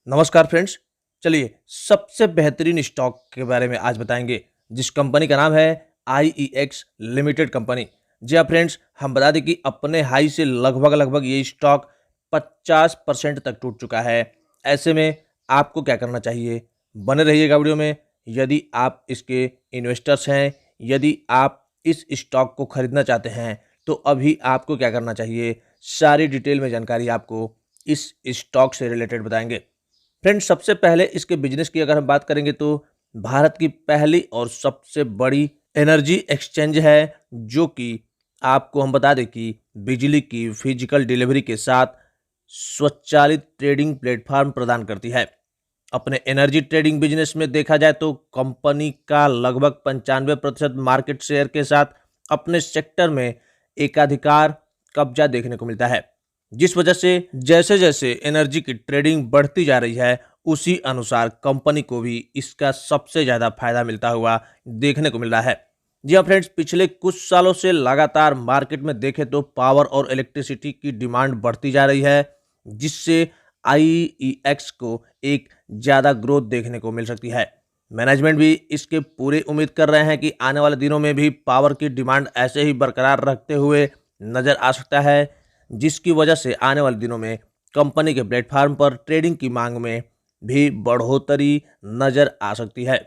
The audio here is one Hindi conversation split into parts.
नमस्कार फ्रेंड्स। चलिए सबसे बेहतरीन स्टॉक के बारे में आज बताएंगे, जिस कंपनी का नाम है आईईएक्स लिमिटेड कंपनी। जी हाँ फ्रेंड्स, हम बता दें कि अपने हाई से लगभग ये स्टॉक 50% तक टूट चुका है। ऐसे में आपको क्या करना चाहिए, बने रहिएगा वीडियो में। यदि आप इसके इन्वेस्टर्स हैं, यदि आप इस स्टॉक को खरीदना चाहते हैं, तो अभी आपको क्या करना चाहिए, सारी डिटेल में जानकारी आपको इस स्टॉक से रिलेटेड बताएंगे। फ्रेंड्स, सबसे पहले इसके बिजनेस की अगर हम बात करेंगे तो भारत की पहली और सबसे बड़ी एनर्जी एक्सचेंज है, जो कि आपको हम बता दें कि बिजली की फिजिकल डिलीवरी के साथ स्वचालित ट्रेडिंग प्लेटफॉर्म प्रदान करती है। अपने एनर्जी ट्रेडिंग बिजनेस में देखा जाए तो कंपनी का लगभग 95% मार्केट शेयर के साथ अपने सेक्टर में एकाधिकार कब्जा देखने को मिलता है, जिस वजह से जैसे जैसे एनर्जी की ट्रेडिंग बढ़ती जा रही है, उसी अनुसार कंपनी को भी इसका सबसे ज़्यादा फायदा मिलता हुआ देखने को मिल रहा है। जी हाँ फ्रेंड्स, पिछले कुछ सालों से लगातार मार्केट में देखें तो पावर और इलेक्ट्रिसिटी की डिमांड बढ़ती जा रही है, जिससे आईईएक्स को एक ज़्यादा ग्रोथ देखने को मिल सकती है। मैनेजमेंट भी इसके पूरे उम्मीद कर रहे हैं कि आने वाले दिनों में भी पावर की डिमांड ऐसे ही बरकरार रखते हुए नज़र आ सकता है, जिसकी वजह से आने वाले दिनों में कंपनी के प्लेटफॉर्म पर ट्रेडिंग की मांग में भी बढ़ोतरी नज़र आ सकती है।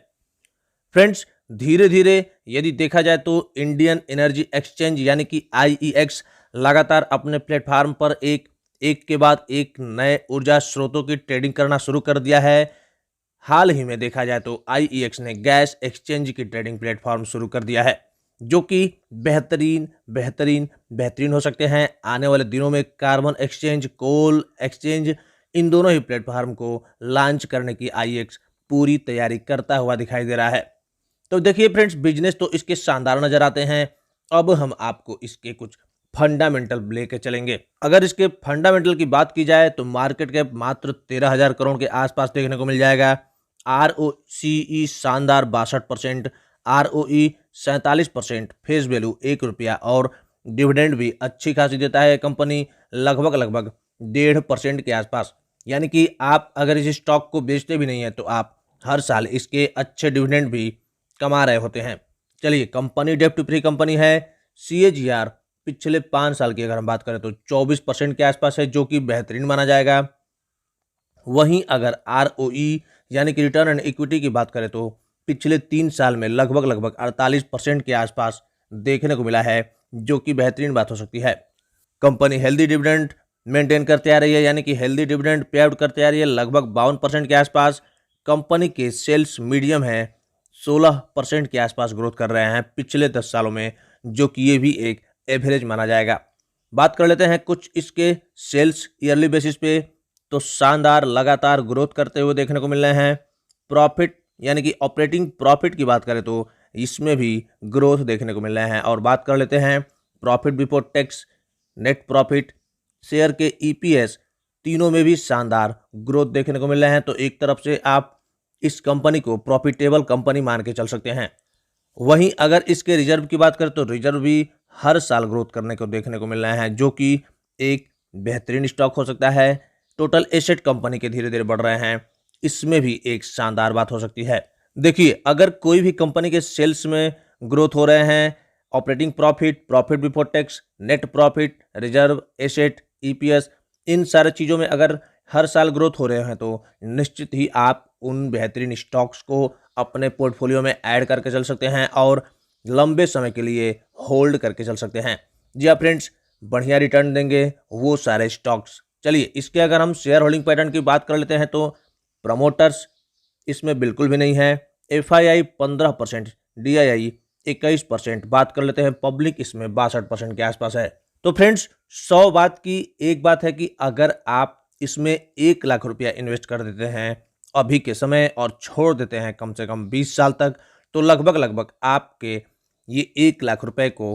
फ्रेंड्स, धीरे धीरे यदि देखा जाए तो इंडियन एनर्जी एक्सचेंज यानी कि आईईएक्स लगातार अपने प्लेटफॉर्म पर एक एक के बाद एक नए ऊर्जा स्रोतों की ट्रेडिंग करना शुरू कर दिया है। हाल ही में देखा जाए तो आईईएक्स ने गैस एक्सचेंज की ट्रेडिंग प्लेटफॉर्म शुरू कर दिया है, जो कि बेहतरीन बेहतरीन बेहतरीन हो सकते हैं। आने वाले दिनों में कार्बन एक्सचेंज, कोल एक्सचेंज, इन दोनों ही प्लेटफॉर्म को लॉन्च करने की आईईएक्स पूरी तैयारी करता हुआ दिखाई दे रहा है। तो देखिए फ्रेंड्स, बिजनेस तो इसके शानदार नजर आते हैं। अब हम आपको इसके कुछ फंडामेंटल लेके चलेंगे। अगर इसके फंडामेंटल की बात की जाए तो मार्केट कैप मात्र 13,000 करोड़ के आसपास देखने को मिल जाएगा। आरओसीई शानदार 62%, आरओई 47%, फेस वैल्यू ₹1 और डिविडेंड भी अच्छी खासी देता है कंपनी, लगभग 1.5% के आसपास। यानी कि आप अगर इस स्टॉक को बेचते भी नहीं है तो आप हर साल इसके अच्छे डिविडेंड भी कमा रहे होते हैं। चलिए, कंपनी डेब्ट फ्री कंपनी है। सीएजीआर पिछले 5 साल की अगर हम बात करें तो 24% के आसपास है, जो कि बेहतरीन माना जाएगा। वहीं अगर आरओई यानी कि रिटर्न ऑन इक्विटी की बात करें तो पिछले 3 साल में लगभग 48% के आसपास देखने को मिला है, जो कि बेहतरीन बात हो सकती है। कंपनी हेल्दी डिविडेंड मेंटेन करते आ रही है, यानी कि हेल्दी डिविडेंड पे आउट करते आ रही है, लगभग 52% के आसपास। कंपनी के सेल्स मीडियम है, 16% के आसपास ग्रोथ कर रहे हैं पिछले 10 सालों में, जो कि ये भी एक एवरेज माना जाएगा। बात कर लेते हैं कुछ इसके सेल्स ईयरली बेसिस पे, तो शानदार लगातार ग्रोथ करते हुए देखने को मिल रहे हैं। प्रॉफिट यानी कि ऑपरेटिंग प्रॉफिट की बात करें तो इसमें भी ग्रोथ देखने को मिल रहे हैं। और बात कर लेते हैं profit before tax, net profit, share के ईपीएस, तीनों में भी शानदार ग्रोथ देखने को मिल रहे हैं। तो एक तरफ से आप इस कंपनी को प्रॉफिटेबल कंपनी मान के चल सकते हैं। वहीं अगर इसके रिजर्व की बात करें तो रिजर्व भी हर साल ग्रोथ करने को देखने को मिल रहे हैं, जो कि एक बेहतरीन स्टॉक हो सकता है। टोटल एसेट कंपनी के धीरे धीरे बढ़ रहे हैं, इसमें भी एक शानदार बात हो सकती है। देखिए, अगर कोई भी कंपनी के सेल्स में ग्रोथ हो रहे हैं, operating profit, profit before tax, net profit, reserve, asset, EPS, इन सारी चीज़ों में अगर हर साल ग्रोथ हो रहे हैं तो निश्चित ही आप उन बेहतरीन स्टॉक्स को अपने पोर्टफोलियो में ऐड करके चल सकते हैं और लंबे समय के लिए होल्ड करके चल सकते हैं। जी हाँ फ्रेंड्स, बढ़िया रिटर्न देंगे वो सारे स्टॉक्स। चलिए, इसके अगर हम शेयर होल्डिंग पैटर्न की बात कर लेते हैं तो प्रमोटर्स इसमें बिल्कुल भी नहीं है। FII 15%, DII 21%। बात कर लेते हैं पब्लिक, इसमें 62% के आसपास है। तो फ्रेंड्स, 100 बात की एक बात है कि अगर आप इसमें 1 लाख रुपया इन्वेस्ट कर देते हैं अभी के समय और छोड़ देते हैं कम से कम 20 साल तक, तो लगभग आपके ये 1 लाख रुपए को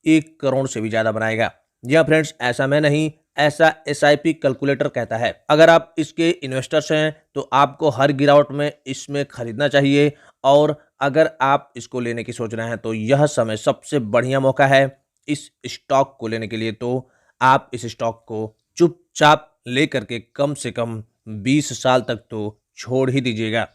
1 करोड़ से भी ज़्यादा बनाएगा। जी हाँ फ्रेंड्स, ऐसा मैं नहीं, ऐसा एसआईपी कैलकुलेटर कहता है। अगर आप इसके इन्वेस्टर्स हैं तो आपको हर गिरावट में इसमें खरीदना चाहिए, और अगर आप इसको लेने की सोच रहे हैं तो यह समय सबसे बढ़िया मौका है इस स्टॉक को लेने के लिए। तो आप इस स्टॉक को चुपचाप लेकर के कम से कम 20 साल तक तो छोड़ ही दीजिएगा।